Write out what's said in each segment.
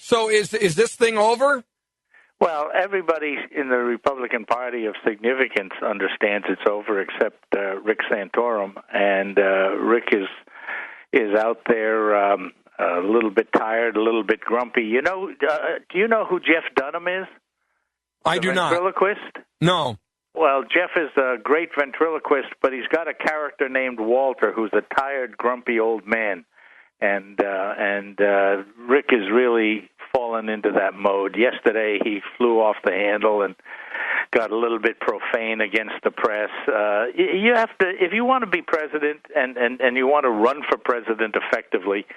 So is this thing over? Well, everybody in the Republican Party of significance understands it's over, except Rick Santorum, and Rick is out there a little bit tired, a little bit grumpy. You know, do you know who Jeff Dunham is? I do not. Ventriloquist? No. Well, Jeff is a great ventriloquist, but he's got a character named Walter, who's a tired, grumpy old man, and Rick is really fallen into that mode. Yesterday, he flew off the handle and got a little bit profane against the press. You have to, if you want to be president and you want to run for president effectively,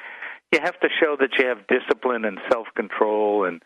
you have to show that you have discipline and self-control and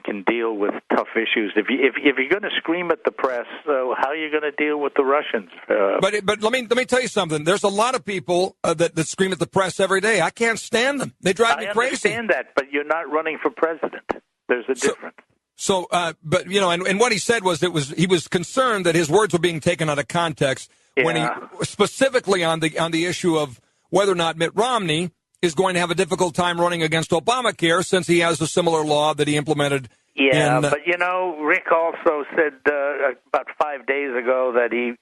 can deal with tough issues. If you're going to scream at the press, so how are you going to deal with the Russians? But let me tell you something. There's a lot of people that scream at the press every day. I can't stand them. They drive me crazy. I understand that, but you're not running for president. There's a difference. So, but you know, and what he said was he was concerned that his words were being taken out of context when he specifically on the issue of whether or not Mitt Romney is going to have a difficult time running against Obamacare since he has a similar law that he implemented. Yeah, but, you know, Rick also said about 5 days ago that he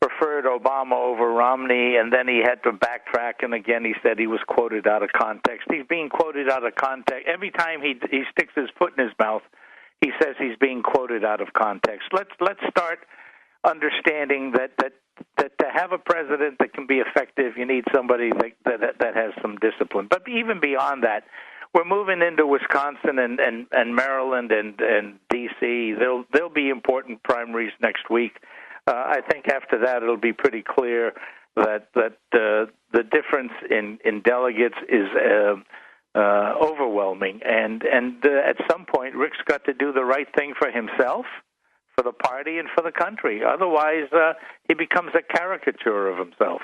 preferred Obama over Romney, and then he had to backtrack, and again he said he was quoted out of context. He's being quoted out of context. Every time he sticks his foot in his mouth, he says he's being quoted out of context. Let's start understanding that to have a president that can be effective, you need somebody that has some discipline. But even beyond that, we're moving into Wisconsin and Maryland and D.C. There'll be important primaries next week. I think after that it'll be pretty clear that the difference in delegates is overwhelming. And at some point, Rick's got to do the right thing for himself, for the party, and for the country. Otherwise, he becomes a caricature of himself.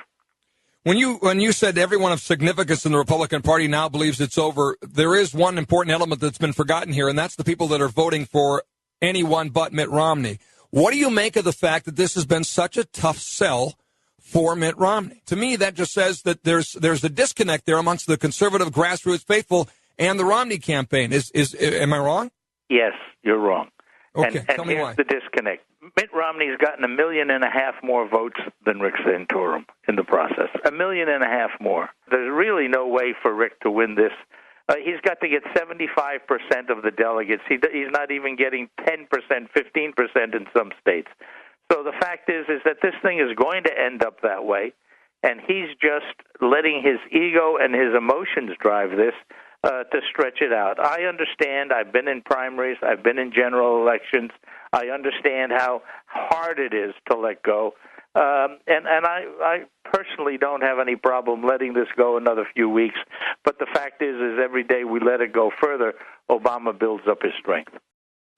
When you said everyone of significance in the Republican Party now believes it's over, there is one important element that's been forgotten here, and that's the people that are voting for anyone but Mitt Romney. What do you make of the fact that this has been such a tough sell for Mitt Romney? To me, that just says that there's a disconnect there amongst the conservative grassroots faithful and the Romney campaign. Am I wrong? Yes, you're wrong. Okay, and tell me here's why. The disconnect. Mitt Romney's gotten 1.5 million more votes than Rick Santorum in the process. 1.5 million more. There's really no way for Rick to win this. He's got to get 75% of the delegates. He's not even getting 10%, 15% in some states. So the fact is that this thing is going to end up that way, and he's just letting his ego and his emotions drive this to stretch it out. I understand. I've been in primaries. I've been in general elections. I understand how hard it is to let go. And I personally don't have any problem letting this go another few weeks. But the fact is every day we let it go further, Obama builds up his strength.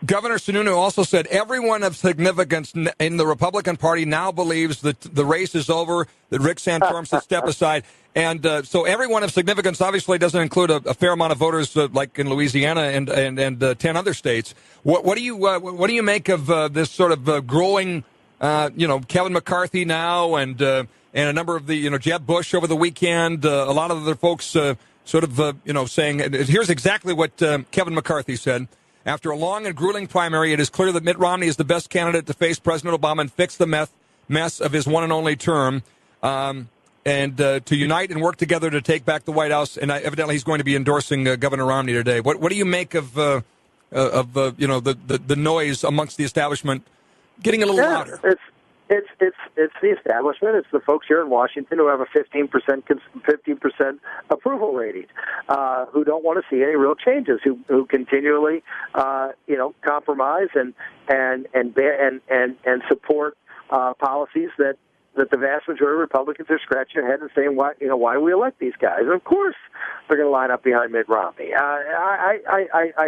Governor Sununu also said everyone of significance in the Republican Party now believes that the race is over, that Rick Santorum should step aside. And so everyone of significance obviously doesn't include a fair amount of voters like in Louisiana and 10 other states. What do you make of this sort of growing, Kevin McCarthy now and a number of the, Jeb Bush over the weekend, a lot of other folks saying, here's exactly what Kevin McCarthy said. After a long and grueling primary, it is clear that Mitt Romney is the best candidate to face President Obama and fix the mess of his one and only term, and to unite and work together to take back the White House. And evidently, he's going to be endorsing Governor Romney today. What do you make of the noise amongst the establishment getting a little louder? It's the establishment. It's the folks here in Washington who have a 15% approval rating, who don't want to see any real changes, who continually, compromise and support policies that the vast majority of Republicans are scratching their head and saying, why do we elect these guys? And of course, they're going to line up behind Mitt Romney. I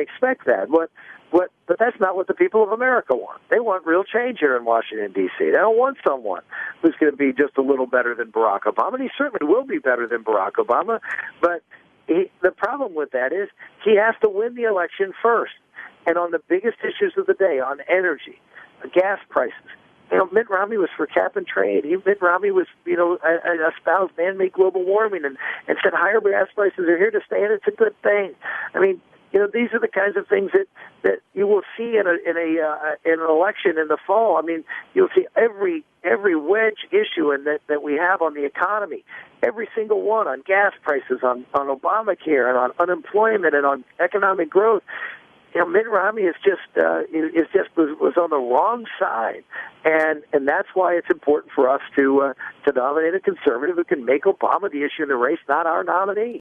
expect that, but that's not what the people of America want. They want real change here in Washington, D.C. They don't want someone who's going to be just a little better than Barack Obama. And he certainly will be better than Barack Obama. But the problem with that is he has to win the election first. And on the biggest issues of the day, on energy, gas prices, Mitt Romney was for cap and trade. Mitt Romney was, espoused man-made global warming and said higher gas prices are here to stay, and it's a good thing. I mean, these are the kinds of things that you will see in an election in the fall. I mean, you'll see every wedge issue that we have on the economy, every single one, on gas prices, on Obamacare, and on unemployment, and on economic growth. Mitt Romney was on the wrong side, and that's why it's important for us to nominate a conservative who can make Obama the issue in the race, not our nominee.